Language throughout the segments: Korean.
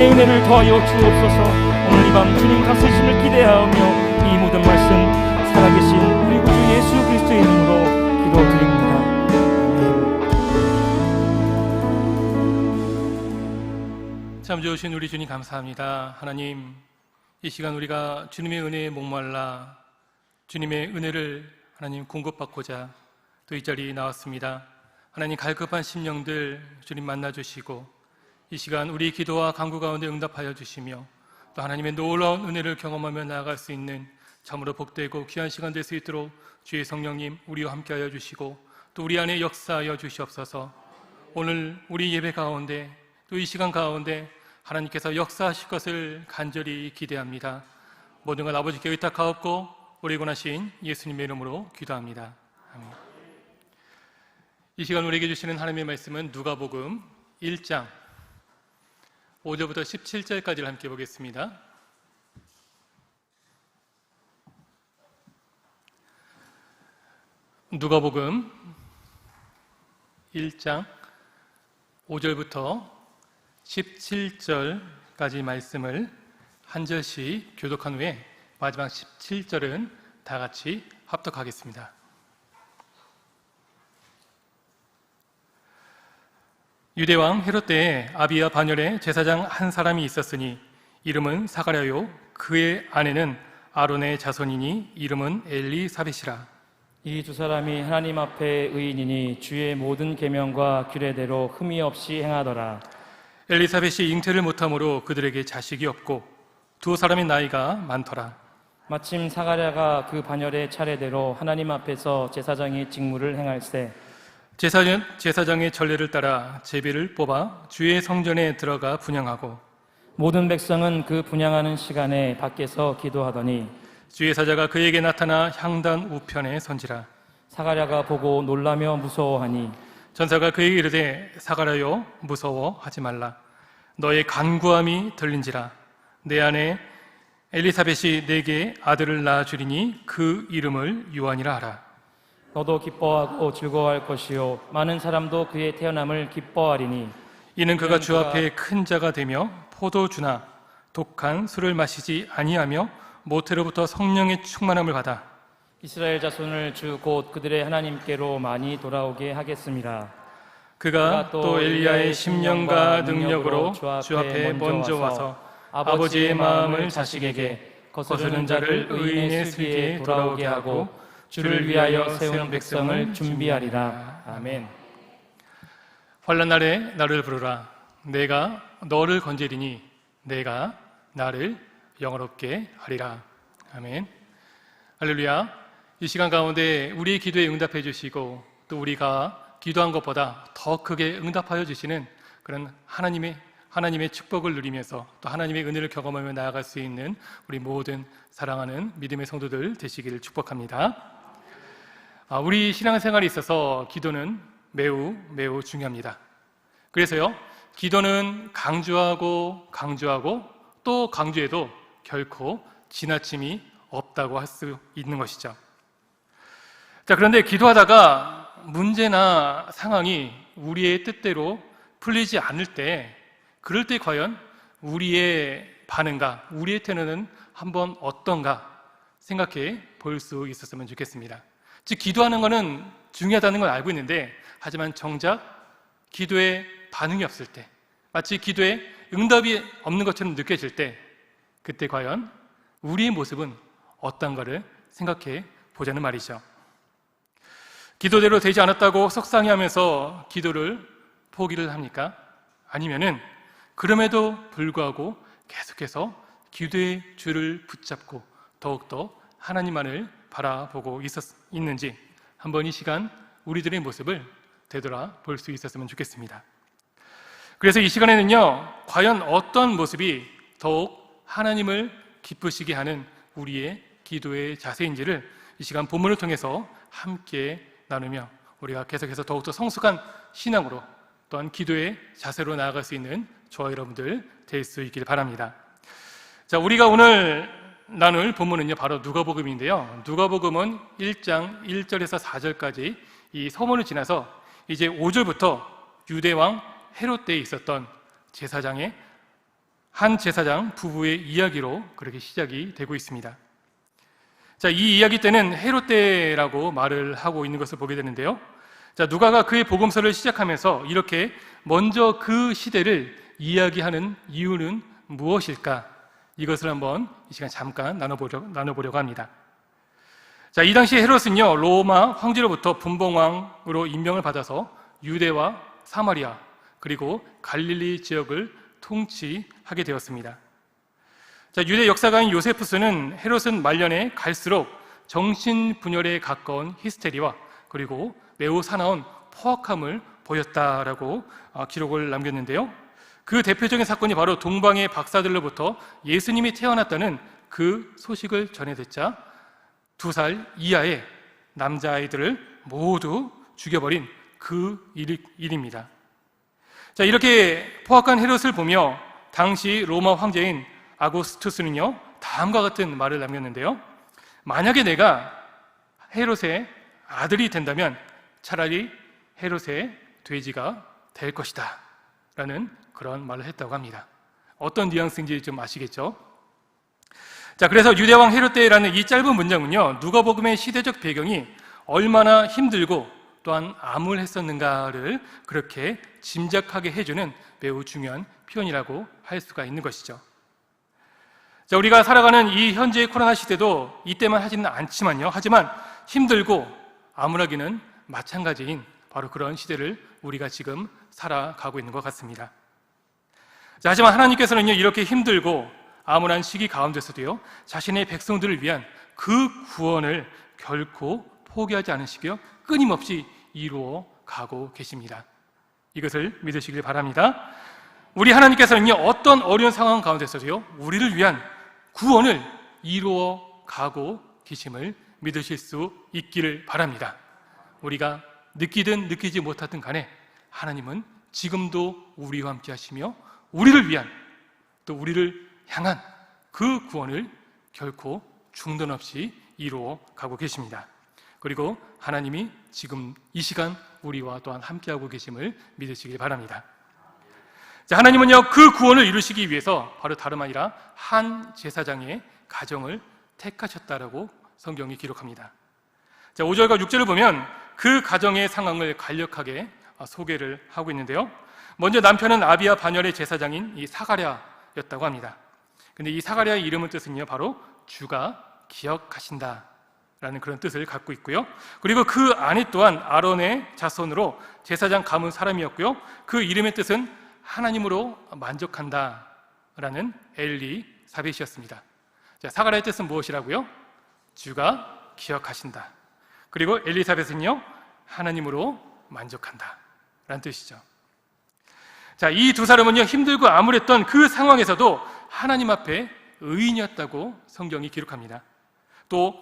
은혜를 더하여 주옵소서. 오늘 이 밤 주님 가르치심을 기대하며 이 모든 말씀 살아계신 우리 구주 예수 그리스도의 이름으로 기도드립니다. 아멘. 참 좋으신 우리 주님 감사합니다. 하나님, 이 시간 우리가 주님의 은혜에 목말라 주님의 은혜를 하나님 공급받고자 또 이 자리에 나왔습니다. 하나님, 갈급한 심령들 주님 만나주시고 이 시간 우리 기도와 간구 가운데 응답하여 주시며 또 하나님의 놀라운 은혜를 경험하며 나아갈 수 있는 참으로 복되고 귀한 시간 될 수 있도록 주의 성령님 우리와 함께하여 주시고 또 우리 안에 역사하여 주시옵소서. 오늘 우리 예배 가운데 또 이 시간 가운데 하나님께서 역사하실 것을 간절히 기대합니다. 모든 것 아버지께 의탁하옵고 우리 권하신 예수님의 이름으로 기도합니다. 아멘. 이 시간 우리에게 주시는 하나님의 말씀은 누가복음 1장 5절부터 17절까지를 함께 보겠습니다. 누가복음 1장 5절부터 17절까지 말씀을 한 절씩 교독한 후에 마지막 17절은 다 같이 합독하겠습니다. 유대왕 헤롯 때에 아비야 반열에 제사장 한 사람이 있었으니 이름은 사가랴요, 그의 아내는 아론의 자손이니 이름은 엘리사벳이라. 이 두 사람이 하나님 앞에 의인이니 주의 모든 계명과 규례대로 흠이 없이 행하더라. 엘리사벳이 잉태를 못함으로 그들에게 자식이 없고 두 사람의 나이가 많더라. 마침 사가랴가 그 반열의 차례대로 하나님 앞에서 제사장의 직무를 행할세. 제사장의 전례를 따라 제비를 뽑아 주의 성전에 들어가 분향하고 모든 백성은 그 분향하는 시간에 밖에서 기도하더니 주의 사자가 그에게 나타나 향단 우편에 선지라. 사가랴가 보고 놀라며 무서워하니 전사가 그에게 이르되 사가랴여 무서워하지 말라. 너의 간구함이 들린지라. 내 아내 엘리사벳이 내게 아들을 낳아 주리니 그 이름을 요한이라 하라. 너도 기뻐하고 즐거워할 것이요 많은 사람도 그의 태어남을 기뻐하리니 이는 그가 주 앞에 큰 자가 되며 포도주나 독한 술을 마시지 아니하며 모태로부터 성령의 충만함을 받아 이스라엘 자손을 주 곧 그들의 하나님께로 많이 돌아오게 하겠습니다. 그가 또 엘리야의 심령과 능력으로 주 앞에 먼저 와서 아버지의 마음을 자식에게 거스르는 자를 의인의 슬기에 돌아오게 하고 주를 위하여 세운 백성을 준비하리라. 아멘. 환난 날에 나를 부르라. 내가 너를 건지리니 내가 나를 영화롭게 하리라. 아멘. 할렐루야. 이 시간 가운데 우리의 기도에 응답해 주시고 또 우리가 기도한 것보다 더 크게 응답하여 주시는 그런 하나님의 축복을 누리면서 또 하나님의 은혜를 경험하며 나아갈 수 있는 우리 모든 사랑하는 믿음의 성도들 되시기를 축복합니다. 우리 신앙생활에 있어서 기도는 매우 중요합니다. 그래서요, 기도는 강조하고 또 강조해도 결코 지나침이 없다고 할 수 있는 것이죠. 자, 그런데 기도하다가 문제나 상황이 우리의 뜻대로 풀리지 않을 때, 그럴 때 과연 우리의 반응과 우리의 태도는 한번 어떤가 생각해 볼 수 있었으면 좋겠습니다. 즉, 기도하는 것은 중요하다는 걸 알고 있는데, 하지만 정작 기도에 반응이 없을 때, 마치 기도에 응답이 없는 것처럼 느껴질 때, 그때 과연 우리의 모습은 어떤가를 생각해 보자는 말이죠. 기도대로 되지 않았다고 속상해하면서 기도를 포기를 합니까? 아니면은 그럼에도 불구하고 계속해서 기도의 줄을 붙잡고 더욱더 하나님만을 바라보고 있는지 한번 이 시간 우리들의 모습을 되돌아볼 수 있었으면 좋겠습니다. 그래서 이 시간에는요, 과연 어떤 모습이 더욱 하나님을 기쁘시게 하는 우리의 기도의 자세인지를 이 시간 본문을 통해서 함께 나누며 우리가 계속해서 더욱더 성숙한 신앙으로 또한 기도의 자세로 나아갈 수 있는 저와 여러분들 될 수 있길 바랍니다. 자, 우리가 오늘 나눌 본문은요, 바로 누가복음인데요. 누가복음은 1장 1절에서 4절까지 이 서문을 지나서 이제 5절부터 유대왕 헤롯 때에 있었던 제사장의 한 제사장 부부의 이야기로 그렇게 시작이 되고 있습니다. 자, 이 이야기 때는 헤롯 때라고 말을 하고 있는 것을 보게 되는데요. 자, 누가가 그의 복음서를 시작하면서 이렇게 먼저 그 시대를 이야기하는 이유는 무엇일까? 이것을 한번 이 시간 잠깐 나눠보려고 합니다. 자, 이 당시 헤롯은요, 로마 황제로부터 분봉왕으로 임명을 받아서 유대와 사마리아 그리고 갈릴리 지역을 통치하게 되었습니다. 자, 유대 역사가인 요세푸스는 헤롯은 말년에 갈수록 정신분열에 가까운 히스테리와 그리고 매우 사나운 포악함을 보였다라고 기록을 남겼는데요. 그 대표적인 사건이 바로 동방의 박사들로부터 예수님이 태어났다는 그 소식을 전해 듣자 2살 이하의 남자아이들을 모두 죽여버린 그 일입니다. 자, 이렇게 포악한 헤롯을 보며 당시 로마 황제인 아구스투스는요, 다음과 같은 말을 남겼는데요. 만약에 내가 헤롯의 아들이 된다면 차라리 헤롯의 돼지가 될 것이다 라는 그런 말을 했다고 합니다. 어떤 뉘앙스인지 좀 아시겠죠? 자, 그래서 유대왕 헤롯 때라는 이 짧은 문장은요, 누가복음의 시대적 배경이 얼마나 힘들고 또한 암울했었는가를 그렇게 짐작하게 해주는 매우 중요한 표현이라고 할 수가 있는 것이죠. 자, 우리가 살아가는 이 현재의 코로나 시대도 이때만 하지는 않지만요, 하지만 힘들고 암울하기는 마찬가지인 바로 그런 시대를 우리가 지금 살아가고 있는 것 같습니다. 자, 하지만 하나님께서는요, 이렇게 힘들고 암울한 시기 가운데서도요, 자신의 백성들을 위한 그 구원을 결코 포기하지 않으시고요, 끊임없이 이루어 가고 계십니다. 이것을 믿으시길 바랍니다. 우리 하나님께서는요, 어떤 어려운 상황 가운데서도요, 우리를 위한 구원을 이루어 가고 계심을 믿으실 수 있기를 바랍니다. 우리가 느끼든 느끼지 못하든 간에 하나님은 지금도 우리와 함께 하시며 우리를 위한 또 우리를 향한 그 구원을 결코 중단 없이 이루어 가고 계십니다. 그리고 하나님이 지금 이 시간 우리와 또한 함께하고 계심을 믿으시길 바랍니다. 자, 하나님은요, 그 구원을 이루시기 위해서 바로 다름 아니라 한 제사장의 가정을 택하셨다라고 성경이 기록합니다. 자, 5절과 6절을 보면 그 가정의 상황을 간략하게 소개를 하고 있는데요. 먼저 남편은 아비야 반열의 제사장인 이 사가랴였다고 합니다. 근데 이 사가랴의 이름의 뜻은요, 바로 주가 기억하신다 라는 그런 뜻을 갖고 있고요. 그리고 그 아내 또한 아론의 자손으로 제사장 가문 사람이었고요. 그 이름의 뜻은 하나님으로 만족한다 라는 엘리사벳이었습니다. 자, 사가랴의 뜻은 무엇이라고요? 주가 기억하신다. 그리고 엘리사벳은요, 하나님으로 만족한다 라는 뜻이죠. 자, 이 두 사람은요, 힘들고 암울했던 그 상황에서도 하나님 앞에 의인이었다고 성경이 기록합니다. 또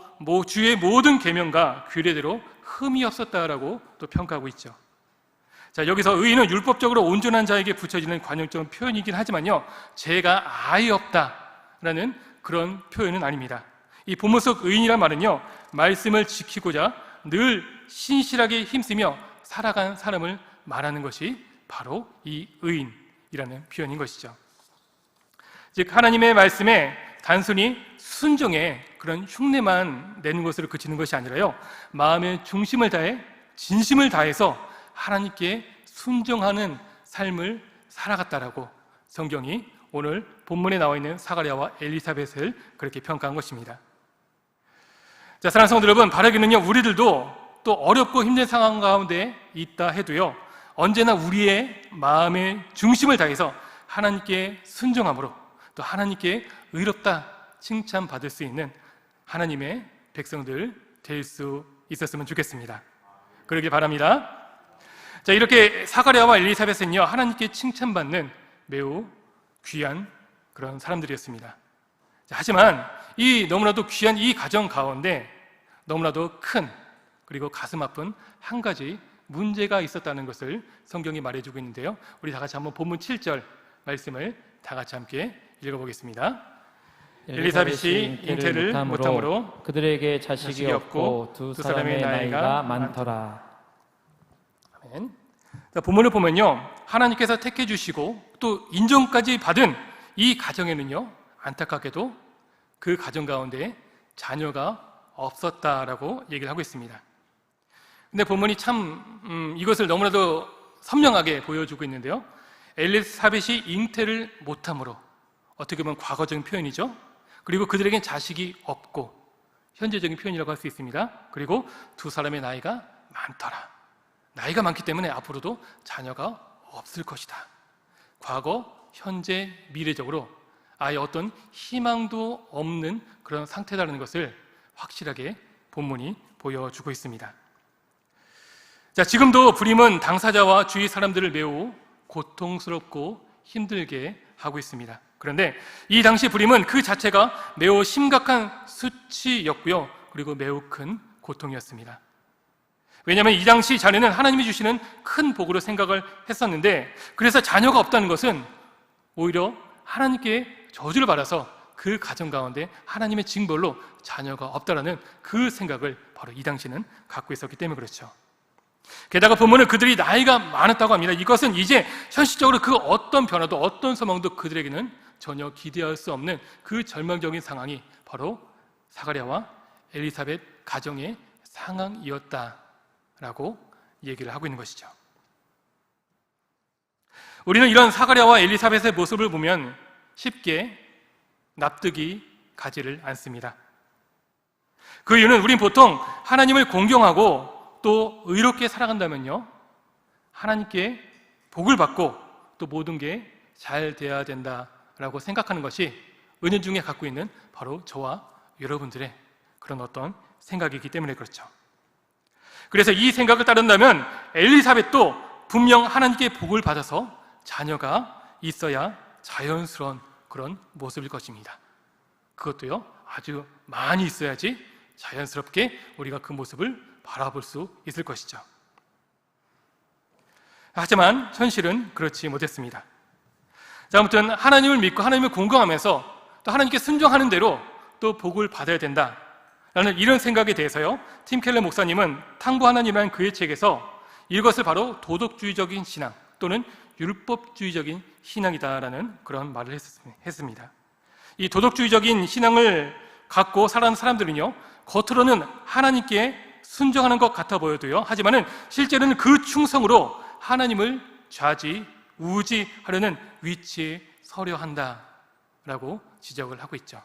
주의 모든 계명과 규례대로 흠이 없었다라고 또 평가하고 있죠. 자, 여기서 의인은 율법적으로 온전한 자에게 붙여지는 관용적 표현이긴 하지만요, 죄가 아예 없다라는 그런 표현은 아닙니다. 이 본문 속 의인이란 말은요, 말씀을 지키고자 늘 신실하게 힘쓰며 살아간 사람을 말하는 것이 바로 이 의인이라는 표현인 것이죠. 즉, 하나님의 말씀에 단순히 순종의 그런 흉내만 내는 것으로 그치는 것이 아니라요, 마음의 중심을 다해 진심을 다해서 하나님께 순종하는 삶을 살아갔다라고 성경이 오늘 본문에 나와 있는 사가랴와 엘리사벳을 그렇게 평가한 것입니다. 자, 사랑하는 성도 여러분, 바라기는요, 우리들도 또 어렵고 힘든 상황 가운데 있다 해도요, 언제나 우리의 마음의 중심을 다해서 하나님께 순종함으로 또 하나님께 의롭다 칭찬받을 수 있는 하나님의 백성들 될 수 있었으면 좋겠습니다. 그러길 바랍니다. 자, 이렇게 사가랴와 엘리사벳은요, 하나님께 칭찬받는 매우 귀한 그런 사람들이었습니다. 자, 하지만 이 너무나도 귀한 이 가정 가운데 너무나도 큰 그리고 가슴 아픈 한 가지 문제가 있었다는 것을 성경이 말해주고 있는데요, 우리 다 같이 한번 본문 7절 말씀을 다 같이 함께 읽어보겠습니다. 엘리사벳이 잉태를 못함으로 그들에게 자식이 없고 두 사람의 나이가 많더라. 아멘. 자, 본문을 보면요, 하나님께서 택해 주시고 또 인정까지 받은 이 가정에는요, 안타깝게도 그 가정 가운데 자녀가 없었다라고 얘기를 하고 있습니다. 근데 본문이 참 이것을 너무나도 선명하게 보여주고 있는데요, 엘리사벳이 잉태를 못함으로, 어떻게 보면 과거적인 표현이죠. 그리고 그들에겐 자식이 없고, 현재적인 표현이라고 할 수 있습니다. 그리고 두 사람의 나이가 많더라. 나이가 많기 때문에 앞으로도 자녀가 없을 것이다. 과거, 현재, 미래적으로 아예 어떤 희망도 없는 그런 상태라는 것을 확실하게 본문이 보여주고 있습니다. 자, 지금도 불임은 당사자와 주위 사람들을 매우 고통스럽고 힘들게 하고 있습니다. 그런데 이 당시 불임은 그 자체가 매우 심각한 수치였고요, 그리고 매우 큰 고통이었습니다. 왜냐하면 이 당시 자녀는 하나님이 주시는 큰 복으로 생각을 했었는데, 그래서 자녀가 없다는 것은 오히려 하나님께 저주를 받아서 그 가정 가운데 하나님의 징벌로 자녀가 없다라는 그 생각을 바로 이 당시는 갖고 있었기 때문에 그렇죠. 게다가 본문은 그들이 나이가 많았다고 합니다. 이것은 이제 현실적으로 그 어떤 변화도 어떤 소망도 그들에게는 전혀 기대할 수 없는 그 절망적인 상황이 바로 사가랴와 엘리사벳 가정의 상황이었다라고 얘기를 하고 있는 것이죠. 우리는 이런 사가랴와 엘리사벳의 모습을 보면 쉽게 납득이 가지를 않습니다. 그 이유는 우린 보통 하나님을 공경하고 또 의롭게 살아간다면요, 하나님께 복을 받고 또 모든 게 잘 돼야 된다라고 생각하는 것이 은연중에 갖고 있는 바로 저와 여러분들의 그런 어떤 생각이기 때문에 그렇죠. 그래서 이 생각을 따른다면 엘리사벳도 분명 하나님께 복을 받아서 자녀가 있어야 자연스러운 그런 모습일 것입니다. 그것도요, 아주 많이 있어야지 자연스럽게 우리가 그 모습을 바라볼 수 있을 것이죠. 하지만 현실은 그렇지 못했습니다. 자, 아무튼 하나님을 믿고 하나님을 공경하면서 또 하나님께 순종하는 대로 또 복을 받아야 된다라는 이런 생각에 대해서요, 팀 켈러 목사님은 탕구 하나님이라는 그의 책에서 이것을 바로 도덕주의적인 신앙 또는 율법주의적인 신앙이다라는 그런 말을 했습니다. 이 도덕주의적인 신앙을 갖고 살아가는 사람들은요, 겉으로는 하나님께 순종하는 것 같아 보여도요, 하지만은 실제로는 그 충성으로 하나님을 좌지우지하려는 위치에 서려 한다라고 지적을 하고 있죠.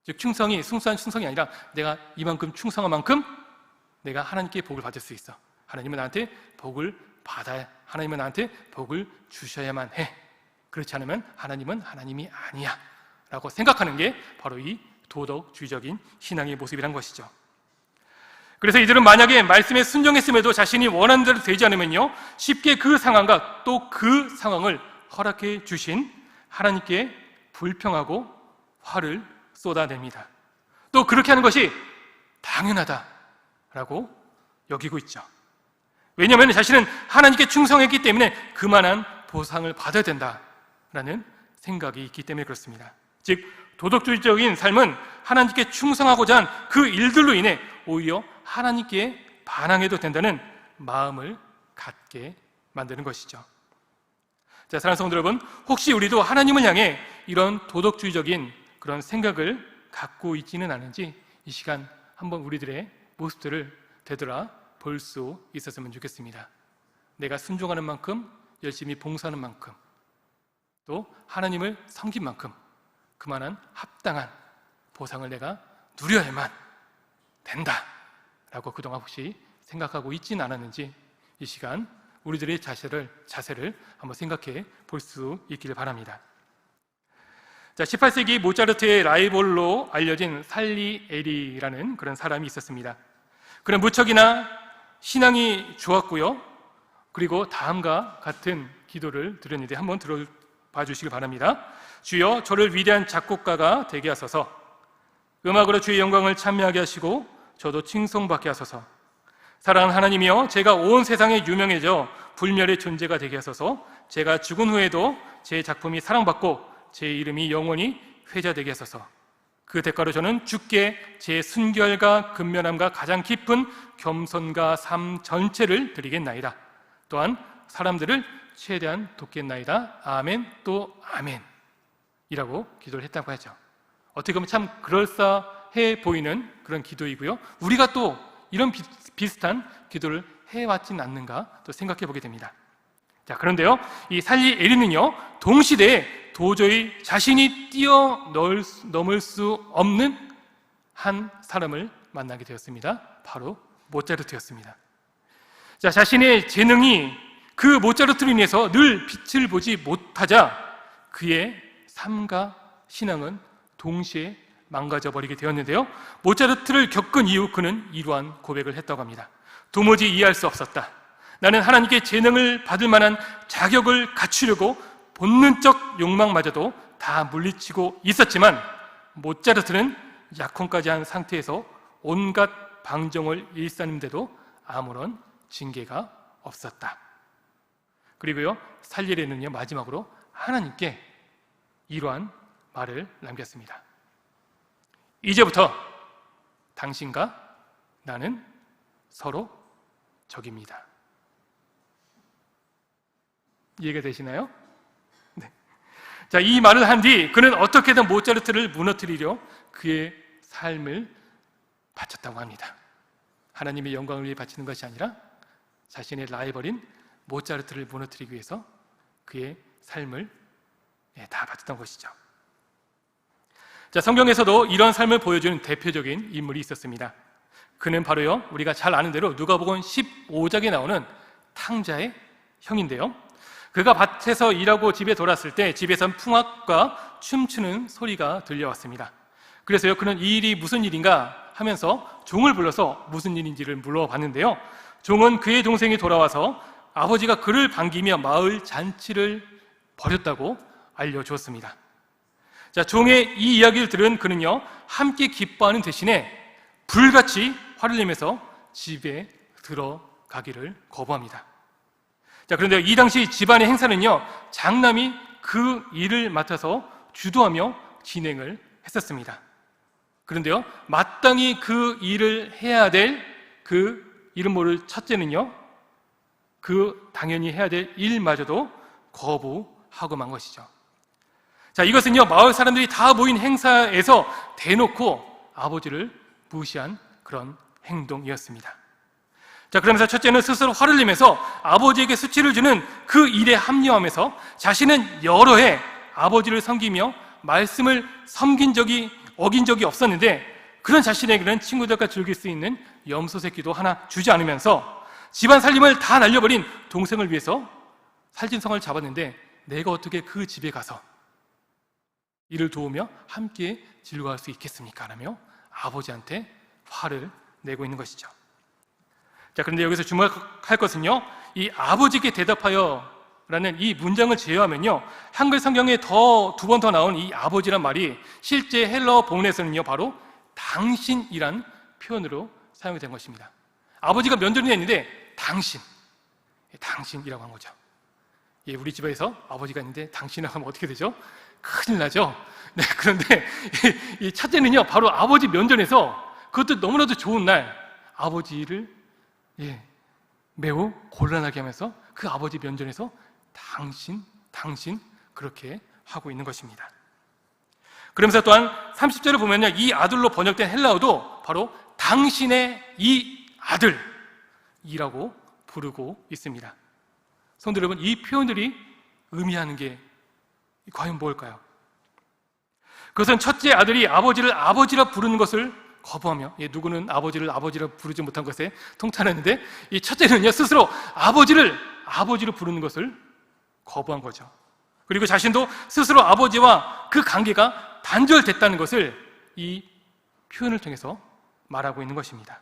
즉 충성이 순수한 충성이 아니라 내가 이만큼 충성한 만큼 내가 하나님께 복을 받을 수 있어. 하나님은 나한테 복을 받아야, 하나님은 나한테 복을 주셔야만 해. 그렇지 않으면 하나님은 하나님이 아니야 라고 생각하는 게 바로 이 도덕주의적인 신앙의 모습이란 것이죠. 그래서 이들은 만약에 말씀에 순종했음에도 자신이 원하는 대로 되지 않으면요, 쉽게 그 상황과 또 그 상황을 허락해 주신 하나님께 불평하고 화를 쏟아냅니다. 또 그렇게 하는 것이 당연하다라고 여기고 있죠. 왜냐하면 자신은 하나님께 충성했기 때문에 그만한 보상을 받아야 된다라는 생각이 있기 때문에 그렇습니다. 즉 도덕주의적인 삶은 하나님께 충성하고자 한 그 일들로 인해 오히려 하나님께 반항해도 된다는 마음을 갖게 만드는 것이죠. 자, 사랑하는 성도 여러분, 혹시 우리도 하나님을 향해 이런 도덕주의적인 그런 생각을 갖고 있지는 않은지 이 시간 한번 우리들의 모습들을 되돌아 볼 수 있었으면 좋겠습니다. 내가 순종하는 만큼, 열심히 봉사하는 만큼, 또 하나님을 섬긴 만큼 그만한 합당한 보상을 내가 누려야만 된다라고 그동안 혹시 생각하고 있지는 않았는지 이 시간 우리들의 자세를 한번 생각해 볼 수 있기를 바랍니다. 자, 18세기 모차르트의 라이벌로 알려진 살리에리라는 그런 사람이 있었습니다. 그는 무척이나 신앙이 좋았고요, 그리고 다음과 같은 기도를 드렸는데 한번 들어봐 주시길 바랍니다. 주여, 저를 위대한 작곡가가 되게 하소서. 음악으로 주의 영광을 찬미하게 하시고 저도 칭송받게 하소서. 사랑하는 하나님이여, 제가 온 세상에 유명해져 불멸의 존재가 되게 하소서. 제가 죽은 후에도 제 작품이 사랑받고 제 이름이 영원히 회자되게 하소서. 그 대가로 저는 주께 제 순결과 근면함과 가장 깊은 겸손과 삶 전체를 드리겠나이다. 또한 사람들을 최대한 돕겠나이다. 아멘 또 아멘. 이라고 기도를 했다고 하죠. 어떻게 보면 참 그럴싸해 보이는 그런 기도이고요. 우리가 또 이런 비슷한 기도를 해왔진 않는가 또 생각해 보게 됩니다. 자, 그런데요, 이 살리 에리는요, 동시대에 도저히 자신이 뛰어넘을 수 없는 한 사람을 만나게 되었습니다. 바로 모차르트였습니다. 자, 자신의 재능이 그 모차르트로 인해서 늘 빛을 보지 못하자 그의 삶과 신앙은 동시에 망가져 버리게 되었는데요, 모차르트를 겪은 이후 그는 이러한 고백을 했다고 합니다. 도무지 이해할 수 없었다. 나는 하나님께 재능을 받을 만한 자격을 갖추려고 본능적 욕망마저도 다 물리치고 있었지만 모차르트는 약혼까지 한 상태에서 온갖 방정을 일삼는데도 아무런 징계가 없었다. 그리고요, 살리레는요, 마지막으로 하나님께 이러한 말을 남겼습니다. 이제부터 당신과 나는 서로 적입니다. 이해가 되시나요? 네. 자, 이 말을 한 뒤 그는 어떻게든 모차르트를 무너뜨리려 그의 삶을 바쳤다고 합니다. 하나님의 영광을 위해 바치는 것이 아니라 자신의 라이벌인 모차르트를 무너뜨리기 위해서 그의 삶을 다 바쳤던 것이죠. 자, 성경에서도 이런 삶을 보여주는 대표적인 인물이 있었습니다. 그는 바로요, 우리가 잘 아는 대로 누가복음 15장에 나오는 탕자의 형인데요, 그가 밭에서 일하고 집에 돌아왔을 때 집에선 풍악과 춤추는 소리가 들려왔습니다. 그래서요, 그는 이 일이 무슨 일인가 하면서 종을 불러서 무슨 일인지를 물어봤는데요, 종은 그의 동생이 돌아와서 아버지가 그를 반기며 마을 잔치를 벌였다고 알려주었습니다. 자, 종의 이 이야기를 들은 그는요, 함께 기뻐하는 대신에 불같이 화를 내면서 집에 들어가기를 거부합니다. 자, 그런데 이 당시 집안의 행사는요, 장남이 그 일을 맡아서 주도하며 진행을 했었습니다. 그런데요, 마땅히 그 일을 해야 될 그 이름 모를 첫째는요, 그 당연히 해야 될 일마저도 거부하고 만 것이죠. 자, 이것은요, 마을 사람들이 다 모인 행사에서 대놓고 아버지를 무시한 그런 행동이었습니다. 자, 그러면서 첫째는 스스로 화를 내면서 아버지에게 수치를 주는 그 일에 합리화하면서 자신은 여러 해 아버지를 섬기며 말씀을 어긴 적이 없었는데 그런 자신에게는 친구들과 즐길 수 있는 염소 새끼도 하나 주지 않으면서 집안 살림을 다 날려버린 동생을 위해서 살진성을 잡았는데 내가 어떻게 그 집에 가서 이를 도우며 함께 즐거워할 수 있겠습니까? 라며 아버지한테 화를 내고 있는 것이죠. 자, 그런데 여기서 주목할 것은요, 이 아버지께 대답하여 라는 이 문장을 제외하면요, 한글 성경에 두 번 더 나온 이 아버지란 말이 실제 헬라어 본문에서는요, 바로 당신이란 표현으로 사용이 된 것입니다. 아버지가 면전에 있는데 당신이라고 한 거죠. 예, 우리 집에서 아버지가 있는데 당신이라고 하면 어떻게 되죠? 큰일 나죠? 네, 그런데 이 첫째는요, 바로 아버지 면전에서 그것도 너무나도 좋은 날 아버지를 매우 곤란하게 하면서 그 아버지 면전에서 당신 그렇게 하고 있는 것입니다. 그러면서 또한 30절을 보면요, 이 아들로 번역된 헬라어도 바로 당신의 이 아들이라고 부르고 있습니다. 성도 여러분, 이 표현들이 의미하는 게 과연 뭘까요? 그것은 첫째 아들이 아버지를 아버지라 부르는 것을 거부하며, 누구는 아버지를 아버지라 부르지 못한 것에 통탄했는데 이 첫째는요, 스스로 아버지로 부르는 것을 거부한 거죠. 그리고 자신도 스스로 아버지와 그 관계가 단절됐다는 것을 이 표현을 통해서 말하고 있는 것입니다.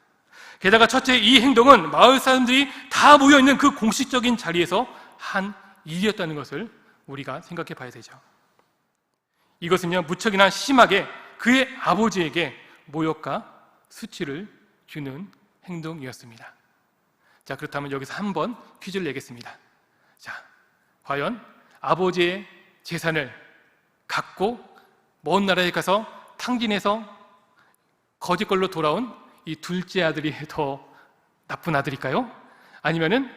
게다가 첫째 이 행동은 마을 사람들이 다 모여있는 그 공식적인 자리에서 한 일이었다는 것을 우리가 생각해 봐야 되죠. 이것은요, 무척이나 심하게 그의 아버지에게 모욕과 수치를 주는 행동이었습니다. 자, 그렇다면 여기서 한번 퀴즈를 내겠습니다. 자, 과연 아버지의 재산을 갖고 먼 나라에 가서 탕진해서 거짓걸로 돌아온 이 둘째 아들이 더 나쁜 아들일까요? 아니면은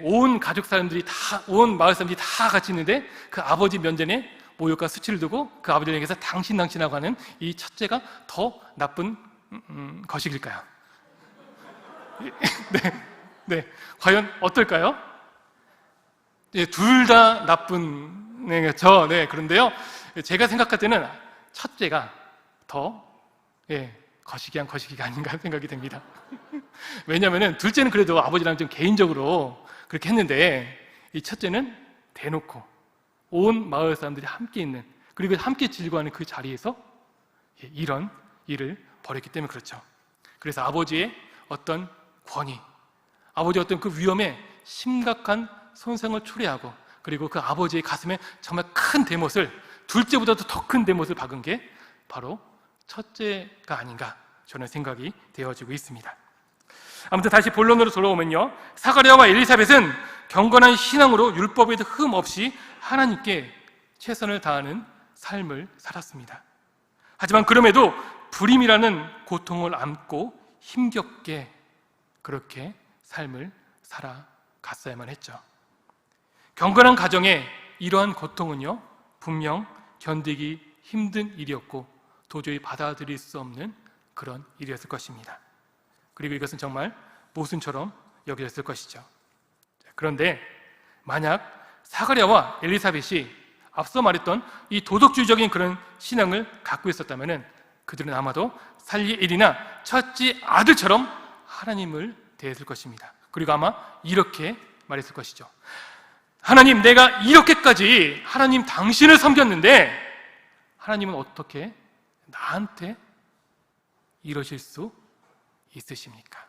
온 가족 사람들이 온 마을 사람들이 다 같이 있는데 그 아버지 면전에 모욕과 수치를 두고 그 아버지를 향해서 당신하고 하는 이 첫째가 더 나쁜 거식일까요? 네, 과연 어떨까요? 둘 다 나쁜 거죠. 그런데요, 제가 생각할 때는 첫째가 더 거시기한 거시기가 아닌가 생각이 됩니다. 왜냐하면 둘째는 그래도 아버지랑 좀 개인적으로 그렇게 했는데, 이 첫째는 대놓고 온 마을 사람들이 함께 있는, 그리고 함께 즐거워하는 그 자리에서 이런 일을 벌였기 때문에 그렇죠. 그래서 아버지의 어떤 권위, 아버지의 어떤 그 위험에 심각한 손상을 초래하고, 그리고 그 아버지의 가슴에 정말 큰 대못을, 둘째보다도 더 큰 대못을 박은 게 바로 첫째가 아닌가, 저는 생각이 되어지고 있습니다. 아무튼 다시 본론으로 돌아오면요, 사가랴와 엘리사벳은 경건한 신앙으로 율법에도 흠 없이 하나님께 최선을 다하는 삶을 살았습니다. 하지만 그럼에도 불임이라는 고통을 안고 힘겹게 그렇게 삶을 살아갔어야만 했죠. 경건한 가정에 이러한 고통은요, 분명 견디기 힘든 일이었고 도저히 받아들일 수 없는 그런 일이었을 것입니다. 그리고 이것은 정말 모순처럼 여겨졌을 것이죠. 그런데 만약 사가랴와 엘리사벳이 앞서 말했던 이 도덕주의적인 그런 신앙을 갖고 있었다면 그들은 아마도 살리 엘이나 첫째 아들처럼 하나님을 대했을 것입니다. 그리고 아마 이렇게 말했을 것이죠. 하나님, 내가 이렇게까지 하나님 당신을 섬겼는데 하나님은 어떻게 나한테 이러실 수 있으십니까?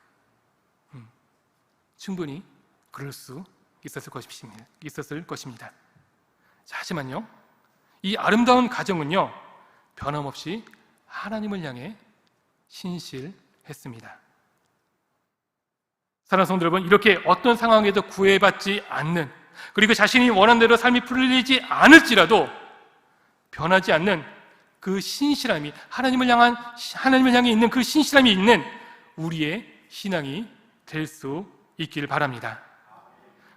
충분히 그럴 수 있었을 것입니다. 자, 하지만요, 이 아름다운 가정은요, 변함없이 하나님을 향해 신실했습니다. 사랑하는 성도 여러분, 이렇게 어떤 상황에도 구애받지 않는, 그리고 자신이 원하는 대로 삶이 풀리지 않을지라도 변하지 않는 그 신실함이, 하나님을 향해 있는 그 신실함이 있는 우리의 신앙이 될 수 있기를 바랍니다.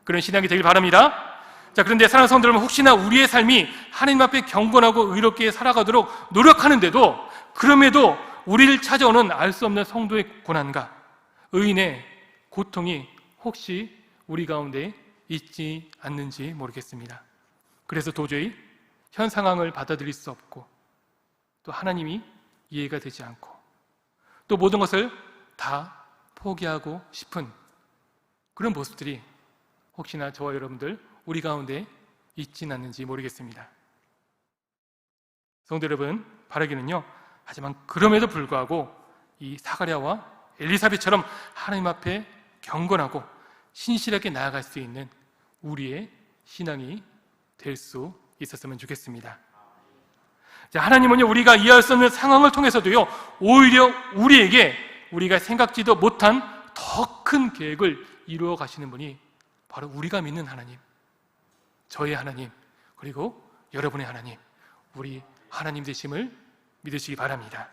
그런 신앙이 되길 바랍니다. 자, 그런데 사랑하는 성도 여러분, 혹시나 우리의 삶이 하나님 앞에 경건하고 의롭게 살아가도록 노력하는데도, 그럼에도 우리를 찾아오는 알 수 없는 성도의 고난과 의인의 고통이 혹시 우리 가운데 있지 않는지 모르겠습니다. 그래서 도저히 현 상황을 받아들일 수 없고, 또 하나님이 이해가 되지 않고, 또 모든 것을 다 포기하고 싶은 그런 모습들이 혹시나 저와 여러분들 우리 가운데 있진 않는지 모르겠습니다. 성도 여러분, 바라기는요, 하지만 그럼에도 불구하고 이 사가랴와 엘리사벳처럼 하나님 앞에 경건하고 신실하게 나아갈 수 있는 우리의 신앙이 될 수 있었으면 좋겠습니다. 자, 하나님은요, 우리가 이해할 수 없는 상황을 통해서도요, 오히려 우리에게 우리가 생각지도 못한 더 큰 계획을 이루어 가시는 분이 바로 우리가 믿는 하나님, 저의 하나님, 그리고 여러분의 하나님, 우리 하나님 되심을 믿으시기 바랍니다.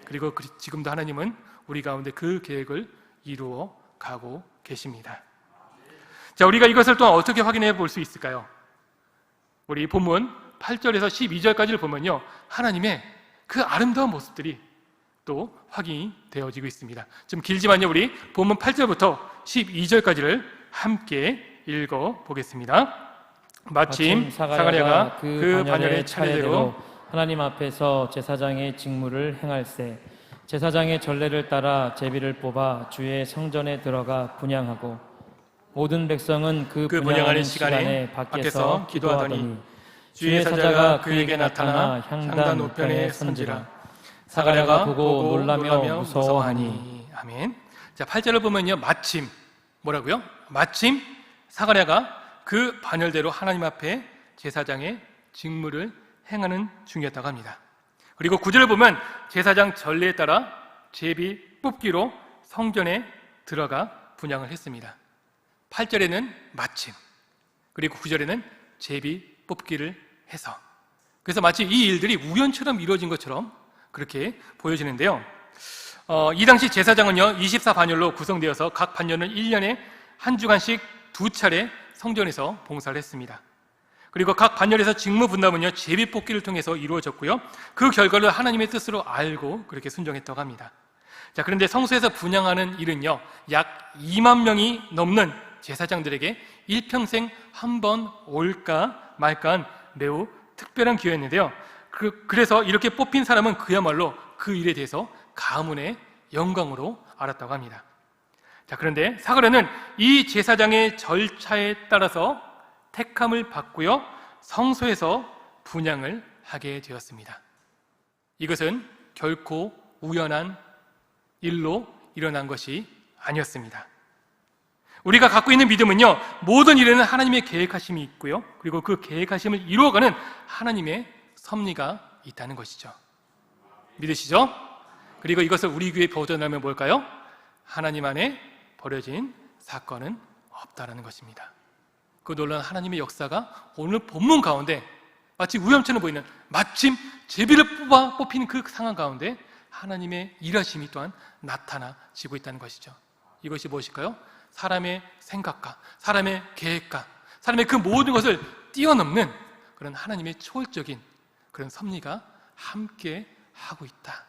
그리고 지금도 하나님은 우리 가운데 그 계획을 이루어 가고 계십니다. 자, 우리가 이것을 또한 어떻게 확인해 볼 수 있을까요? 우리 본문 8절에서 12절까지를 보면요, 하나님의 그 아름다운 모습들이 또 확인이 되어지고 있습니다. 좀 길지만요, 우리 본문 8절부터 12절까지를 함께 읽어 보겠습니다. 마침 사가랴가 그 반열의 차례대로 하나님 앞에서 제사장의 직무를 행할세. 제사장의 전례를 따라 제비를 뽑아 주의 성전에 들어가 분향하고, 모든 백성은 그 분향하는 시간에 밖에서 기도하더니 주의 사자가 그에게 나타나 향단 우편에 선지라. 사가랴가 보고 놀라며 무서워하니. 아멘. 자, 8절을 보면요, 마침 뭐라고요? 마침 사가랴가 그 반열대로 하나님 앞에 제사장의 직무를 행하는 중이었다고 합니다. 그리고 9절을 보면 제사장 전례에 따라 제비 뽑기로 성전에 들어가 분향을 했습니다. 8절에는 마침, 그리고 9절에는 제비 뽑기를 해서, 그래서 마치 이 일들이 우연처럼 이루어진 것처럼 그렇게 보여지는데요, 이 당시 제사장은요 24반열로 구성되어서 각 반열은 1년에 한 주간씩 2차례 성전에서 봉사를 했습니다. 그리고 각 반열에서 직무 분담은요 제비 뽑기를 통해서 이루어졌고요. 그 결과를 하나님의 뜻으로 알고 그렇게 순종했다고 합니다. 자, 그런데 성소에서 분향하는 일은요 약 2만 명이 넘는 제사장들에게 일평생 한 번 올까 말까한 매우 특별한 기회였는데요. 그래서 이렇게 뽑힌 사람은 그야말로 그 일에 대해서 가문의 영광으로 알았다고 합니다. 자, 그런데 사가랴는 이 제사장의 절차에 따라서 택함을 받고요 성소에서 분향을 하게 되었습니다. 이것은 결코 우연한 일로 일어난 것이 아니었습니다. 우리가 갖고 있는 믿음은요 모든 일에는 하나님의 계획하심이 있고요 그리고 그 계획하심을 이루어가는 하나님의 섭리가 있다는 것이죠. 믿으시죠? 그리고 이것을 우리 교회에 보존하면 뭘까요? 하나님 안에 버려진 사건은 없다라는 것입니다. 그 놀라운 하나님의 역사가 오늘 본문 가운데 마치 우연처럼 보이는 마침 제비를 뽑히는 그 상황 가운데 하나님의 일하심이 또한 나타나지고 있다는 것이죠. 이것이 무엇일까요? 사람의 생각과 사람의 계획과 사람의 그 모든 것을 뛰어넘는 그런 하나님의 초월적인 그런 섭리가 함께 하고 있다.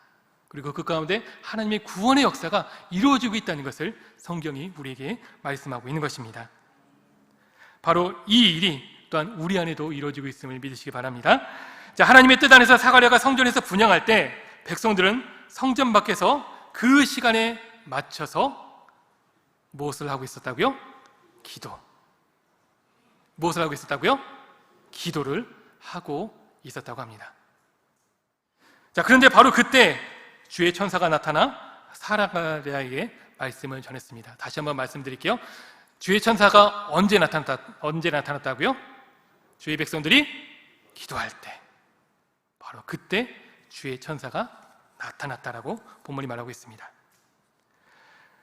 그리고 그 가운데 하나님의 구원의 역사가 이루어지고 있다는 것을 성경이 우리에게 말씀하고 있는 것입니다. 바로 이 일이 또한 우리 안에도 이루어지고 있음을 믿으시기 바랍니다. 자, 하나님의 뜻 안에서 사가랴가 성전에서 분향할 때 백성들은 성전 밖에서 그 시간에 맞춰서 무엇을 하고 있었다고요? 기도. 무엇을 하고 있었다고요? 기도를 하고 있었다고 합니다. 자, 그런데 바로 그때 주의 천사가 나타나 사가랴에게 말씀을 전했습니다. 다시 한번 말씀드릴게요. 주의 천사가 언제 나타났다고요? 주의 백성들이 기도할 때, 바로 그때 주의 천사가 나타났다라고 본문이 말하고 있습니다.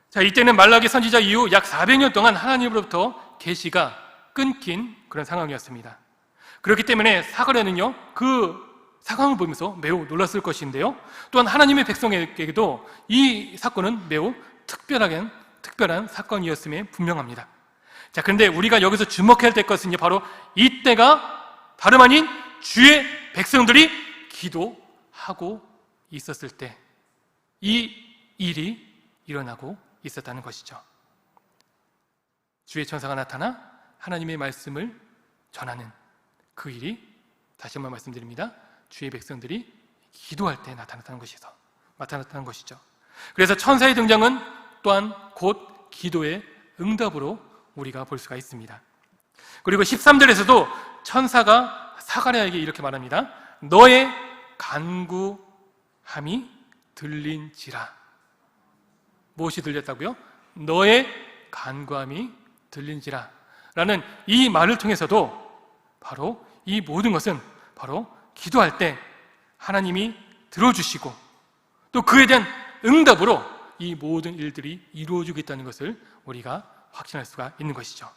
자, 이때는 말라기 선지자 이후 약 400년 동안 하나님으로부터 계시가 끊긴 그런 상황이었습니다. 그렇기 때문에 사가랴는요 그 상황을 보면서 매우 놀랐을 것인데요, 또한 하나님의 백성에게도 이 사건은 매우 특별한 사건이었음에 분명합니다. 자, 그런데 우리가 여기서 주목해야 될 것은요 바로 이때가 다름 아닌 주의 백성들이 기도하고 있었을 때 이 일이 일어나고 있었다는 것이죠. 주의 천사가 나타나 하나님의 말씀을 전하는 그 일이, 다시 한번 말씀드립니다, 주의 백성들이 기도할 때 나타났다는 것이죠. 그래서 천사의 등장은 또한 곧 기도의 응답으로 우리가 볼 수가 있습니다. 그리고 13절에서도 천사가 사가랴에게 이렇게 말합니다. 너의 간구함이 들린지라. 무엇이 들렸다고요? 너의 간구함이 들린지라 라는 이 말을 통해서도 바로 이 모든 것은 바로 기도할 때 하나님이 들어주시고 또 그에 대한 응답으로 이 모든 일들이 이루어지고 있다는 것을 우리가 확신할 수가 있는 것이죠.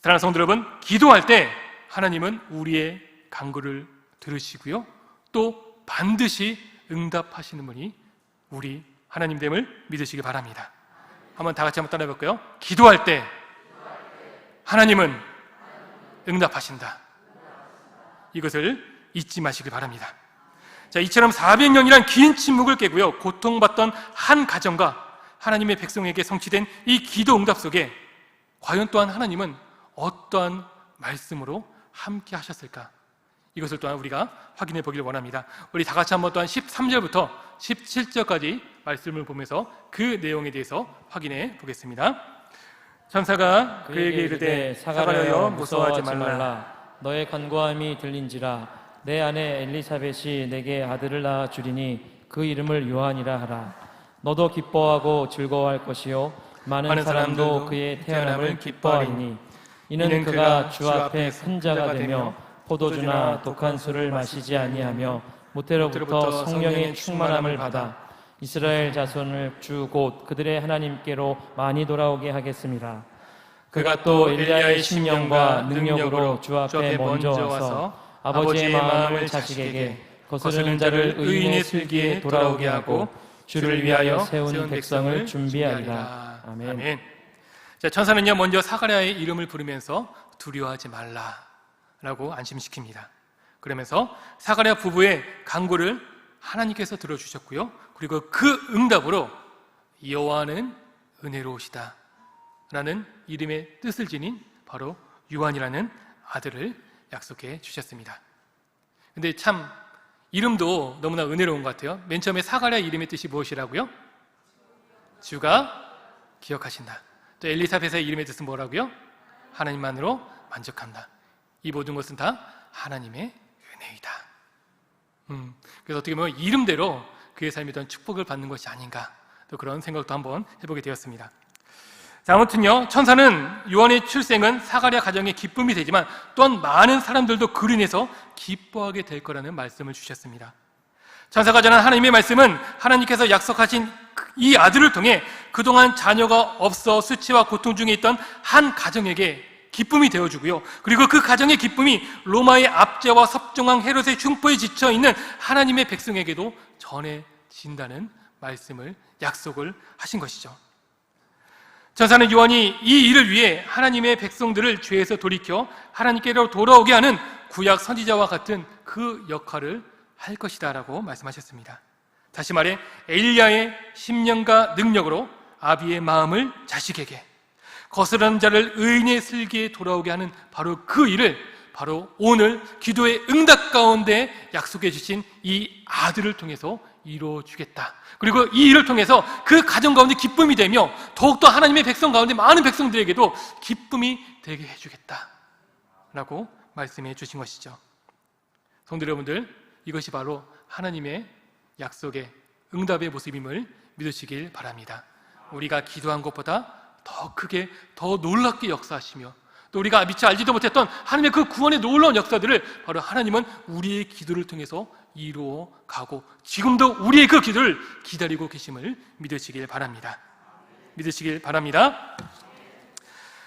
사랑하는 성도 여러분, 기도할 때 하나님은 우리의 간구를 들으시고요 또 반드시 응답하시는 분이 우리 하나님됨을 믿으시기 바랍니다. 한번 다 같이 한번 따라해 볼까요? 기도할 때 하나님은 응답하신다. 이것을 잊지 마시기 바랍니다. 자, 이처럼 400년이란 긴 침묵을 깨고요 고통받던 한 가정과 하나님의 백성에게 성취된 이 기도 응답 속에 과연 또한 하나님은 어떠한 말씀으로 함께 하셨을까? 이것을 또한 우리가 확인해 보기를 원합니다. 우리 다 같이 한번 또한 13절부터 17절까지 말씀을 보면서 그 내용에 대해서 확인해 보겠습니다. 천사가 그에게 이르되 사가랴여 무서워하지 말라. 너의 간구함이 들린지라. 내 아내 엘리사벳이 내게 아들을 낳아 주리니 그 이름을 요한이라 하라. 너도 기뻐하고 즐거워할 것이요 많은 사람도 그의 태어남을 기뻐하리니 이는 그가 주 앞에 큰 자가 되며 포도주나 독한 술을 마시지 아니하며 모태로부터 성령의 충만함을 받아 이스라엘 자손을 주 곧 그들의 하나님께로 많이 돌아오게 하겠습니다. 그가 또 엘리야의 심령과 능력으로 주 앞에 먼저 와서 아버지의 마음을 자식에게 거스르는 자를 의인의 슬기에 돌아오게 하고 주를 위하여 세운 백성을 준비하리라. 아멘. 자, 천사는요 먼저 사가랴의 이름을 부르면서 두려워하지 말라 라고 안심시킵니다. 그러면서 사가랴 부부의 간구를 하나님께서 들어주셨고요. 그리고 그 응답으로 여호와는 은혜로우시다 라는 이름의 뜻을 지닌 바로 요한이라는 아들을 약속해 주셨습니다. 근데 참 이름도 너무나 은혜로운 것 같아요. 맨 처음에 사가랴 이름의 뜻이 무엇이라고요? 주가 기억하신다. 또 엘리사벳의 이름의 뜻은 뭐라고요? 하나님만으로 만족한다. 이 모든 것은 다 하나님의 은혜이다. 그래서 어떻게 보면 이름대로 그의 삶이 어떤 축복을 받는 것이 아닌가, 또 그런 생각도 한번 해보게 되었습니다. 자, 아무튼요, 천사는 요한의 출생은 사가랴 가정의 기쁨이 되지만 또한 많은 사람들도 그로 인해서 기뻐하게 될 거라는 말씀을 주셨습니다. 천사가 전한 하나님의 말씀은 하나님께서 약속하신 이 아들을 통해 그동안 자녀가 없어 수치와 고통 중에 있던 한 가정에게 기쁨이 되어주고요, 그리고 그 가정의 기쁨이 로마의 압제와 섭정왕 헤롯의 흉포에 지쳐있는 하나님의 백성에게도 전해진다는 말씀을 약속을 하신 것이죠. 천사는 요한이 이 일을 위해 하나님의 백성들을 죄에서 돌이켜 하나님께로 돌아오게 하는 구약 선지자와 같은 그 역할을 할 것이다 라고 말씀하셨습니다. 다시 말해 엘리야의 심령과 능력으로 아비의 마음을 자식에게, 거스르는 자를 의인의 슬기에 돌아오게 하는 바로 그 일을 바로 오늘 기도의 응답 가운데 약속해 주신 이 아들을 통해서 이루어 주겠다. 그리고 이 일을 통해서 그 가정 가운데 기쁨이 되며 더욱더 하나님의 백성 가운데 많은 백성들에게도 기쁨이 되게 해주겠다 라고 말씀해 주신 것이죠. 성도 여러분들, 이것이 바로 하나님의 약속의 응답의 모습임을 믿으시길 바랍니다. 우리가 기도한 것보다 더 크게, 더 놀랍게 역사하시며 또 우리가 미처 알지도 못했던 하나님의 그 구원의 놀라운 역사들을 바로 하나님은 우리의 기도를 통해서 이루어 가고 지금도 우리의 그 기도를 기다리고 계심을 믿으시길 바랍니다. 믿으시길 바랍니다.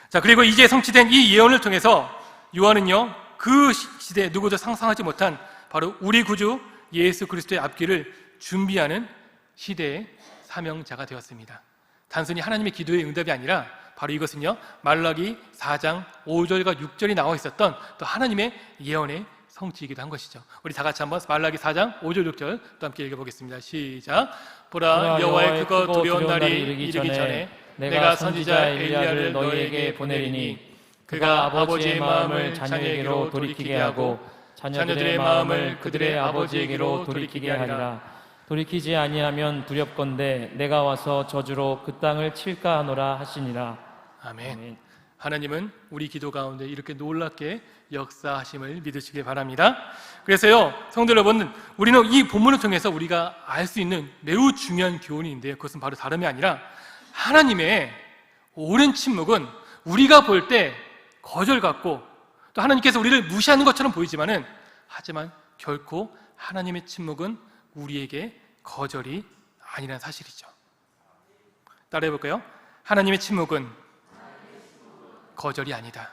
자, 그리고 이제 성취된 이 예언을 통해서 요한은요, 그 시대에 누구도 상상하지 못한 바로 우리 구주 예수 그리스도의 앞길을 준비하는 시대의 사명자가 되었습니다. 단순히 하나님의 기도의 응답이 아니라 바로 이것은요, 말라기 4장 5절과 6절이 나와 있었던 또 하나님의 예언의 성취이기도 한 것이죠. 우리 다 같이 한번 말라기 4장 5절 6절 또 함께 읽어보겠습니다. 시작. 보라, 여호와의 크고 두려운 날이 이르기 전에 내가 선지자 엘리야를 너희에게 보내리니 그가 아버지의 마음을 자녀에게로 돌이키게 하고 자녀들의 마음을 그들의 아버지에게로 돌이키게 하리라. 돌이키지 아니하면 두렵건대 내가 와서 저주로 그 땅을 칠까 하노라 하시니라. 아멘. 아멘. 하나님은 우리 기도 가운데 이렇게 놀랍게 역사하심을 믿으시길 바랍니다. 그래서요, 성도 여러분, 우리는 이 본문을 통해서 우리가 알 수 있는 매우 중요한 교훈인데요, 그것은 바로 다름이 아니라 하나님의 오랜 침묵은 우리가 볼 때 거절 같고 또 하나님께서 우리를 무시하는 것처럼 보이지만은 하지만 결코 하나님의 침묵은 우리에게 거절이 아니라는 사실이죠. 따라해 볼까요? 하나님의 침묵은 거절이 아니다.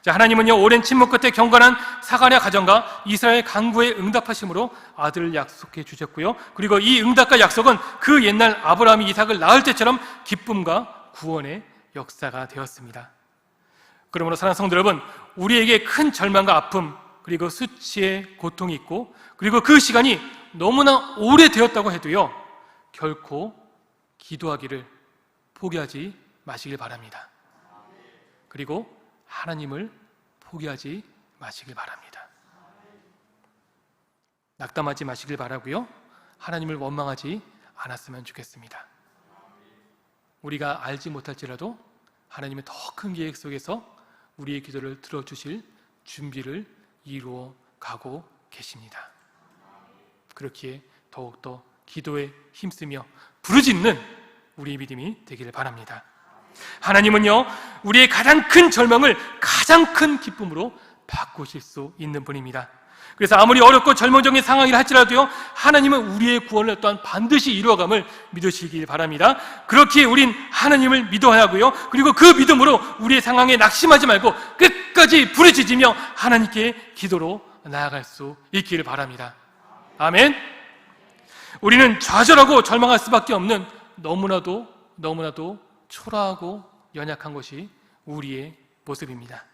자, 하나님은요, 오랜 침묵 끝에 경건한 사가랴 가정과 이스라엘 간구에 응답하심으로 아들을 약속해 주셨고요, 그리고 이 응답과 약속은 그 옛날 아브라함이 이삭을 낳을 때처럼 기쁨과 구원의 역사가 되었습니다. 그러므로 사랑하는 성도 여러분, 우리에게 큰 절망과 아픔 그리고 수치의 고통이 있고 그리고 그 시간이 너무나 오래되었다고 해도요, 결코 기도하기를 포기하지 마시길 바랍니다. 그리고 하나님을 포기하지 마시길 바랍니다. 낙담하지 마시길 바라고요, 하나님을 원망하지 않았으면 좋겠습니다. 우리가 알지 못할지라도 하나님의 더 큰 계획 속에서 우리의 기도를 들어주실 준비를 이루어 가고 계십니다. 그렇기에 더욱더 기도에 힘쓰며 부르짖는 우리의 믿음이 되기를 바랍니다. 하나님은요, 우리의 가장 큰 절망을 가장 큰 기쁨으로 바꾸실 수 있는 분입니다. 그래서 아무리 어렵고 절망적인 상황이라 할지라도요, 하나님은 우리의 구원을 또한 반드시 이루어감을 믿으시길 바랍니다. 그렇기에 우린 하나님을 믿어야 하고요, 그리고 그 믿음으로 우리의 상황에 낙심하지 말고 끝까지 부르짖으며 하나님께 기도로 나아갈 수 있기를 바랍니다. 아멘. 우리는 좌절하고 절망할 수밖에 없는 너무나도 초라하고 연약한 것이 우리의 모습입니다.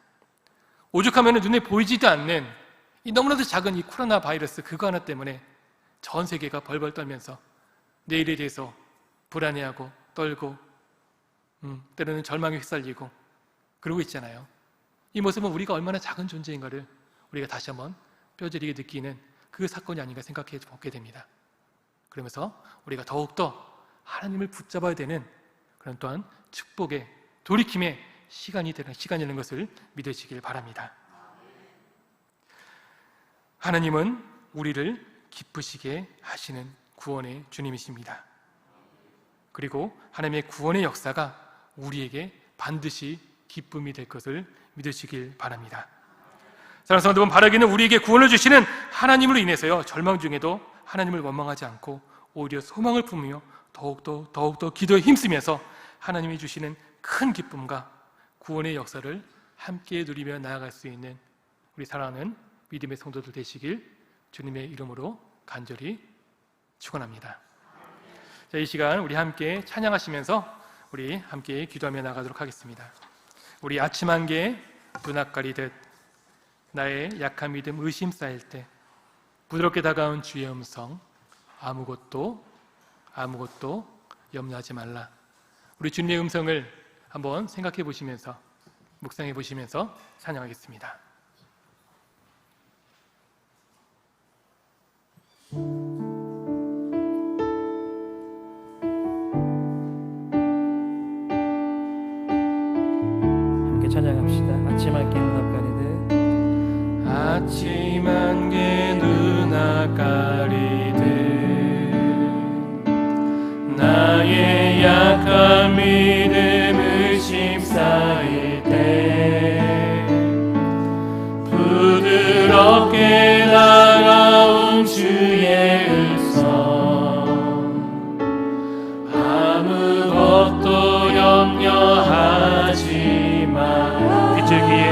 오죽하면 눈에 보이지도 않는 이 너무나도 작은 이 코로나 바이러스 그거 하나 때문에 전 세계가 벌벌 떨면서 내일에 대해서 불안해하고 떨고 때로는 절망에 휩쓸리고 그러고 있잖아요. 이 모습은 우리가 얼마나 작은 존재인가를 우리가 다시 한번 뼈저리게 느끼는 그 사건이 아닌가 생각해 보게 됩니다. 그러면서 우리가 더욱더 하나님을 붙잡아야 되는 그런 또한 축복의 돌이킴의 시간이라는 것을 믿으시길 바랍니다. 하나님은 우리를 기쁘시게 하시는 구원의 주님이십니다. 그리고 하나님의 구원의 역사가 우리에게 반드시 기쁨이 될 것을 믿으시길 바랍니다. 사랑하는 성도 여러분, 바라기는 우리에게 구원을 주시는 하나님으로 인해서요, 절망 중에도 하나님을 원망하지 않고 오히려 소망을 품으며 더욱더 기도에 힘쓰면서 하나님이 주시는 큰 기쁨과 구원의 역사를 함께 누리며 나아갈 수 있는 우리 사랑하는 믿음의 성도들 되시길 주님의 이름으로 간절히 축원합니다. 자, 이 시간 우리 함께 찬양하시면서 우리 함께 기도하며 나가도록 하겠습니다. 우리 아침 한개 눈앞 가리듯 나의 약한 믿음 의심 쌓일 때 부드럽게 다가온 주의 음성, 아무것도 염려하지 말라. 우리 주님의 음성을 한번 생각해 보시면서 묵상해 보시면서 찬양하겠습니다. 함께 찬양합시다. 아침 한개 눈앞 가리듯 아침 한개 눈앞 가리듯 나의 약한 믿음 의심 쌓일 때 부드럽게 다가온 주의 음성 아무것도 염려하지 마. 빗줄기에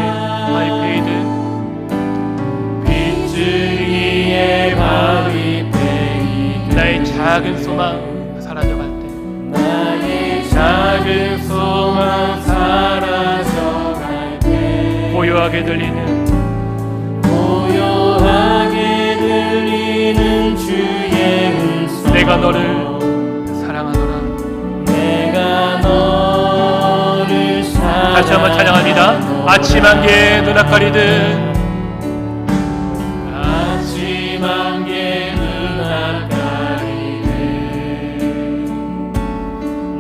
바위 베이듯 나의 작은 소망 사라져갈 때 나의 작은 소망 사라져갈 때 고요하게 들리는 주의 음성 내가 너를 사랑하노라. 내가 너를 사랑하노라. 다시 한번 찬양합니다. 아침 한개 눈앞 가리듯 만개 눈앞 가리듯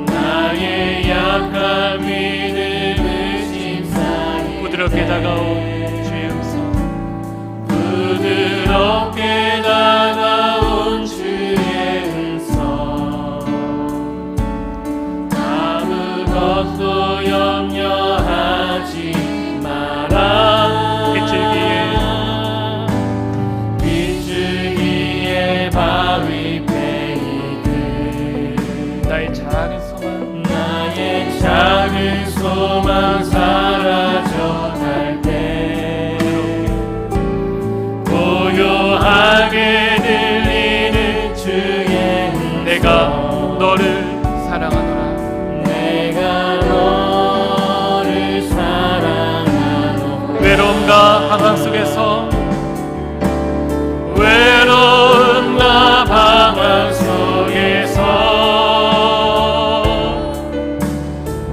나의 약한 믿음을 심사히 부드럽게 다가온 주의 음성 부드럽게 다가온 주의 음성 아무것도 염려하지 마라. 빗줄기에 바위 베이듯 나의 작은 소망 사라져갈 때 고요하게 들리는 주의 음성 내가 너를 사랑하노라. 내가 너를 사랑하노라. 외로움과 방황 속에서 외로움과 방황 속에서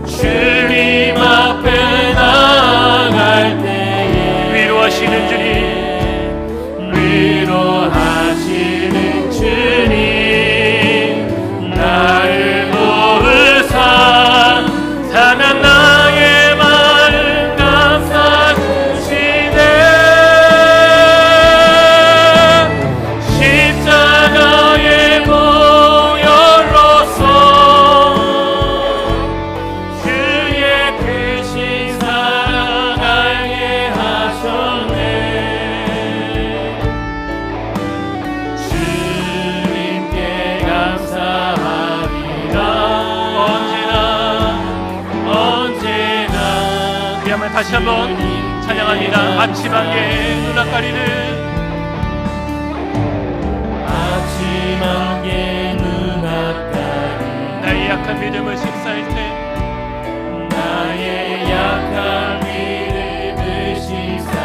주님 앞에 나아갈 때에 위로하시는 주님 나를 도우사 산한 나의 마음 감싸주시네. 십자가의 보혈로서 주의 크신 사랑 알게 하셨네. 주님께 감사하리라. 언제나 그야말로 다시 한번 찬양합니다. 아침 한개 눈앞 가리는 아침 한개 눈앞 가리는 나의 약한 믿음을 심사할 때 나의 약한 믿음을 심사할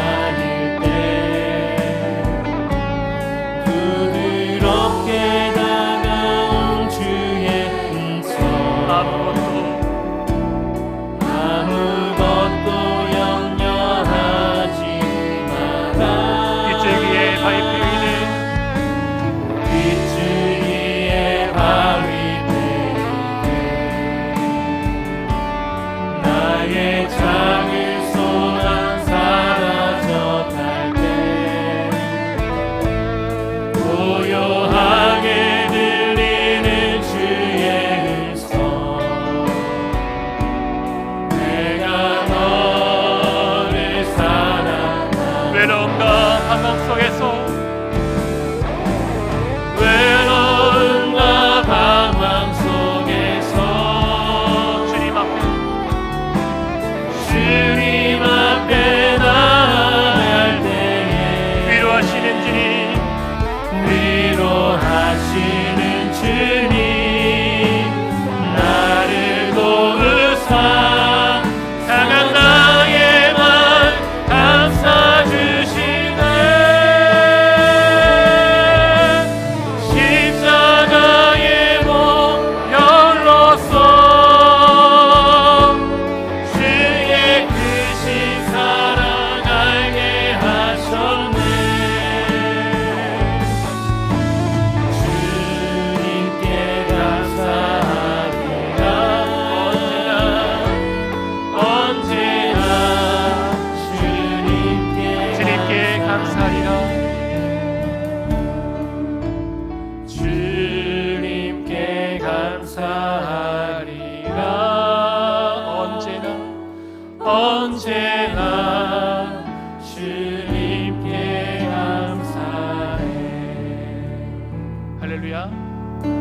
할렐루야.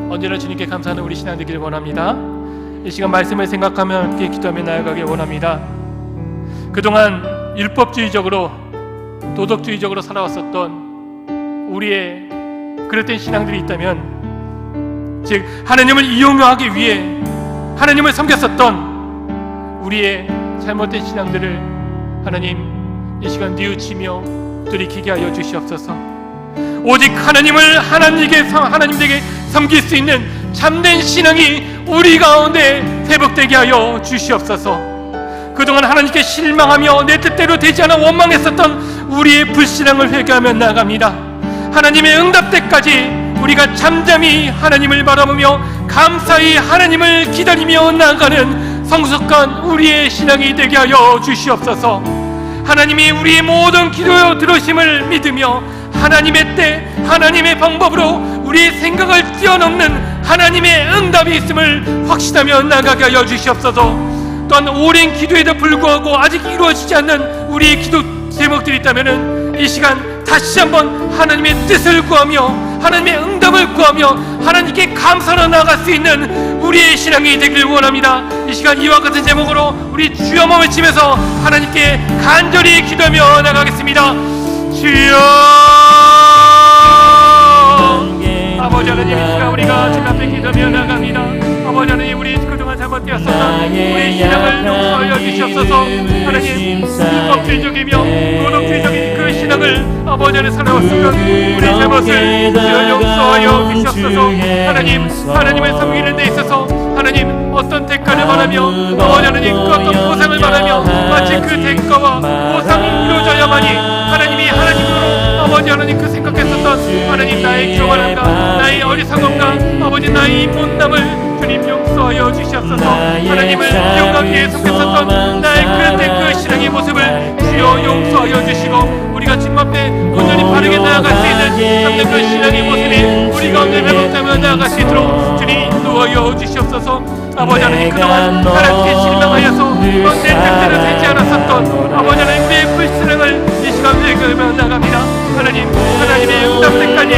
언제나 주님께 감사하는 우리 신앙 되기를 원합니다. 이 시간 말씀을 생각하며 함께 기도하며 나아가길 원합니다. 그동안 율법주의적으로 도덕주의적으로 살아왔었던 우리의 그릇된 신앙들이 있다면, 즉 하나님을 이용하기 위해 하나님을 섬겼었던 우리의 잘못된 신앙들을 하나님 이 시간 뉘우치며 돌이키게 하여 주시옵소서. 오직 하나님에게 섬길 수 있는 참된 신앙이 우리 가운데 회복되게 하여 주시옵소서. 그동안 하나님께 실망하며 내 뜻대로 되지 않아 원망했었던 우리의 불신앙을 회개하며 나아갑니다. 하나님의 응답 때까지 우리가 잠잠히 하나님을 바라보며 감사히 하나님을 기다리며 나아가는 성숙한 우리의 신앙이 되게 하여 주시옵소서. 하나님이 우리의 모든 기도 들으심을 믿으며 하나님의 때, 하나님의 방법으로 우리의 생각을 뛰어넘는 하나님의 응답이 있음을 확신하며 나아가게 하여 주시옵소서. 또한 오랜 기도에도 불구하고 아직 이루어지지 않는 우리의 기도 제목들이 있다면 이 시간 다시 한번 하나님의 뜻을 구하며 하나님의 응답을 구하며 하나님께 감사로 나아갈 수 있는 우리의 신앙이 되길 원합니다. 이 시간 이와 같은 제목으로 우리 주여 몸을 치면서 하나님께 간절히 기도하며 나가겠습니다. 주여, 아버지 하나님, 이 시간 우리가 주님 앞에 기도하며 나갑니다. 아버지 하나님, 우리 그동안 잘못되었었던 우리 신앙을 용서하여 주시옵소서. 하나님, 율법주의적이며 도덕주의적인 그 신앙을 아버지 안에 살아왔었던 우리 잘못을 용서하여 주시옵소서. 하나님, 하나님을 섬기는 데 있어서 하나님 어떤 대가를 바라며 아버지 하나님 그 어떤 보상을 바라며 마치 그 대가와 보상이 이루어져야만이 하나님이 하나님으로 아버지 하나님 그 생각했었던 하나님 나의 교만함과 나의 어리석음과 아버지 나의 못남을 주님 용서하여 주시옵소서. 하나님을 이용하기 위해 속했었던 나의 그릇된 그 신앙의 모습을 주여 용서하여 주시고 우리가 주님 앞에 온전히 바르게 나아갈 수 있는 참된 그 신앙의 모습이 우리 가운데 회복되며 나아갈 수 있도록 주님 인도하여 주시옵소서. 아버지 하나님, 그동안 하나님께 실망하여서 내 뜻대로 되지 않았었던 아버지 하나님 우리의 불신앙을 이 시간 회개하며 나갑니다. 하나님, 하나님의 응답 때까지